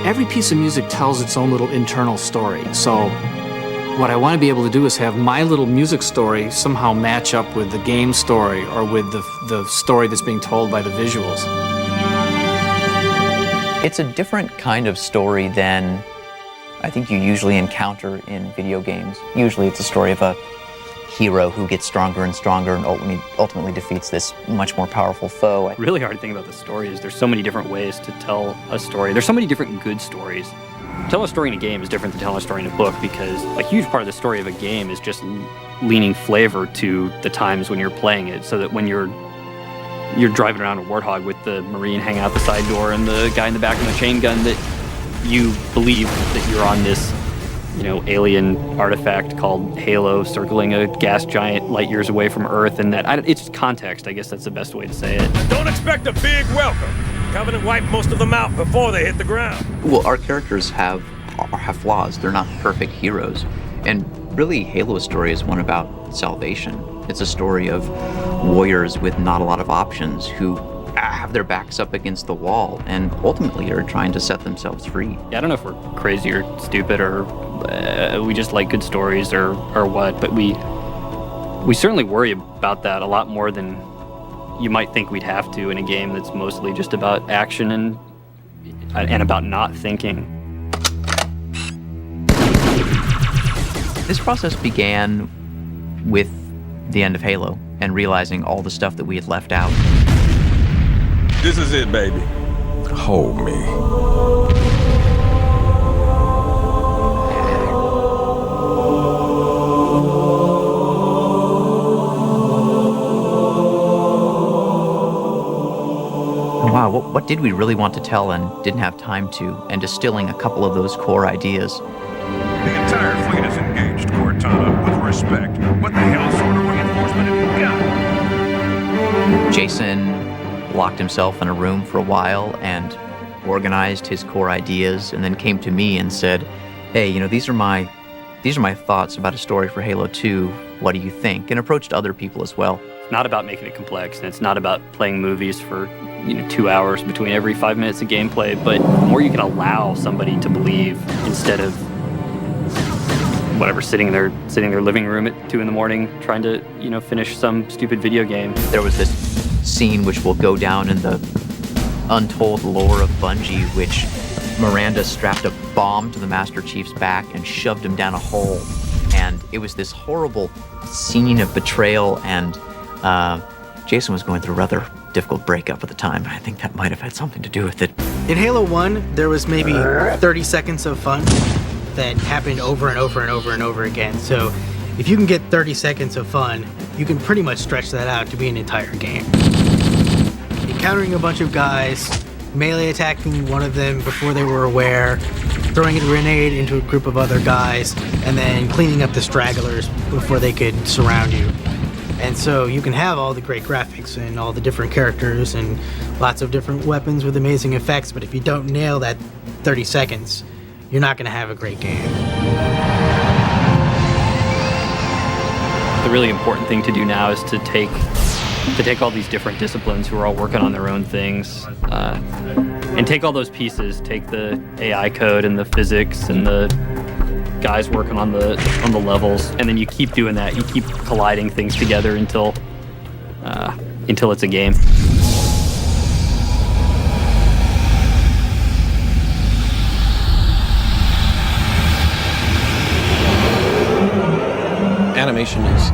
every piece of music tells its own little internal story. So what I want to be able to do is have my little music story somehow match up with the game story or with the story that's being told by the visuals. It's a different kind of story than I think you usually encounter in video games. Usually it's a story of a hero who gets stronger and stronger and ultimately defeats this much more powerful foe. The really hard thing about the story is there's so many different ways to tell a story. There's so many different good stories. Telling a story in a game is different than telling a story in a book, because a huge part of the story of a game is just leaning flavor to the times when you're playing it, so that when you're driving around a Warthog with the Marine hanging out the side door and the guy in the back with the chain gun, that you believe that you're on this, alien artifact called Halo circling a gas giant light years away from Earth, and that it's context. I guess that's the best way to say it. Don't expect a big welcome. Covenant wiped most of them out before they hit the ground. Well, our characters have flaws. They're not perfect heroes. And really, Halo's story is one about salvation. It's a story of warriors with not a lot of options who have their backs up against the wall and ultimately are trying to set themselves free. Yeah, I don't know if we're crazy or stupid or we just like good stories or what, but we certainly worry about that a lot more than you might think we'd have to in a game that's mostly just about action and about not thinking. This process began with the end of Halo and realizing all the stuff that we had left out. This is it, baby. Hold me. Wow, what did we really want to tell and didn't have time to, and distilling a couple of those core ideas. The entire fleet is engaged, Cortana, with respect. What the hell sort of reinforcement have you got? Jason locked himself in a room for a while and organized his core ideas, and then came to me and said, hey, these are my thoughts about a story for Halo 2. What do you think? And approached other people as well. It's not about making it complex, and it's not about playing movies for 2 hours between every 5 minutes of gameplay, but the more you can allow somebody to believe instead of sitting in their living room at 2 a.m. trying to finish some stupid video game. There was this scene which will go down in the untold lore of Bungie, which Miranda strapped a bomb to the Master Chief's back and shoved him down a hole, and it was this horrible scene of betrayal, and Jason was going through a rather difficult breakup at the time. I think that might have had something to do with it. In Halo 1, there was maybe 30 seconds of fun that happened over and over and over and over again. So if you can get 30 seconds of fun, you can pretty much stretch that out to be an entire game. Encountering a bunch of guys, melee attacking one of them before they were aware, throwing a grenade into a group of other guys, and then cleaning up the stragglers before they could surround you. And so you can have all the great graphics and all the different characters and lots of different weapons with amazing effects, but if you don't nail that 30 seconds, you're not going to have a great game. The really important thing to do now is to take all these different disciplines who are all working on their own things, and take all those pieces, take the AI code and the physics and the guys working on the levels, and then you keep doing that. You keep colliding things together until it's a game. Animation is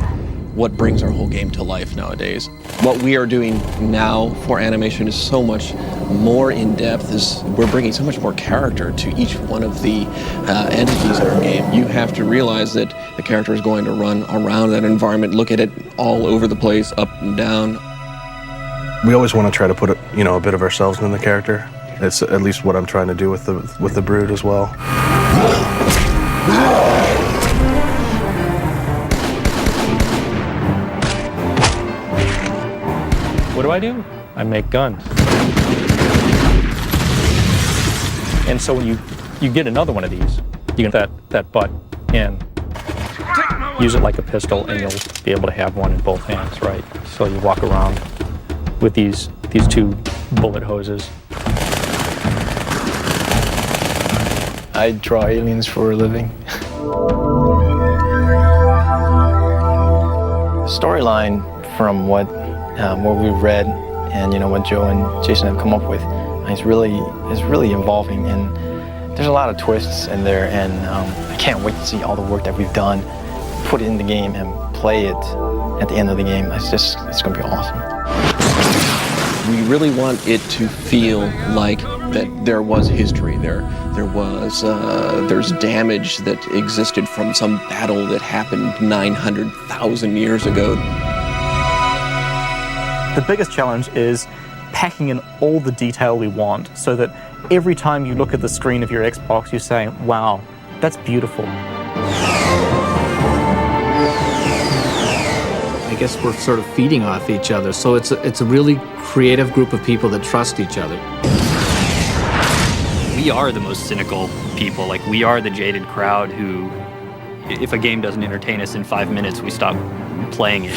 what brings our whole game to life nowadays. What we are doing now for animation is so much more in-depth. We're bringing so much more character to each one of the entities in our game. You have to realize that the character is going to run around that environment, look at it all over the place, up and down. We always want to try to put a bit of ourselves in the character. It's at least what I'm trying to do with the Brood as well. What do? I make guns. And so when you get another one of these, you get that butt and use it like a pistol, and you'll be able to have one in both hands, right? So you walk around with these two bullet hoses. I draw aliens for a living. Storyline, from what we've read and what Joe and Jason have come up with, is really involving, and there's a lot of twists in there, and I can't wait to see all the work that we've done, put it in the game and play it at the end of the game. It's going to be awesome. We really want it to feel like that there was history there. There's damage that existed from some battle that happened 900,000 years ago. The biggest challenge is packing in all the detail we want so that every time you look at the screen of your Xbox, you say, wow, that's beautiful. I guess we're sort of feeding off each other, so it's a really creative group of people that trust each other. We are the most cynical people. Like, we are the jaded crowd who, if a game doesn't entertain us in 5 minutes, we stop playing it.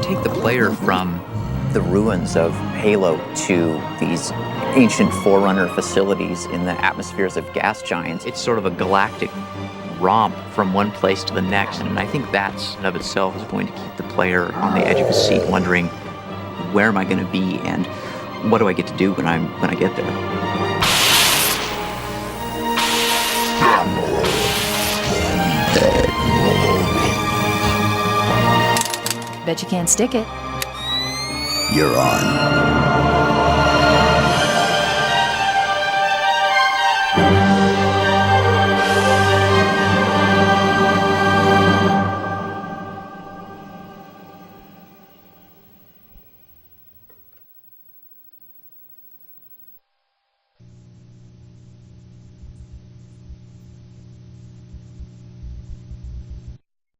Take the player from the ruins of Halo to these ancient Forerunner facilities in the atmospheres of gas giants. It's sort of a galactic romp from one place to the next, and I think that in and of itself is going to keep the player on the edge of his seat, wondering, where am I going to be, and what do I get to do when I get there? Bet you can't stick it. You're on.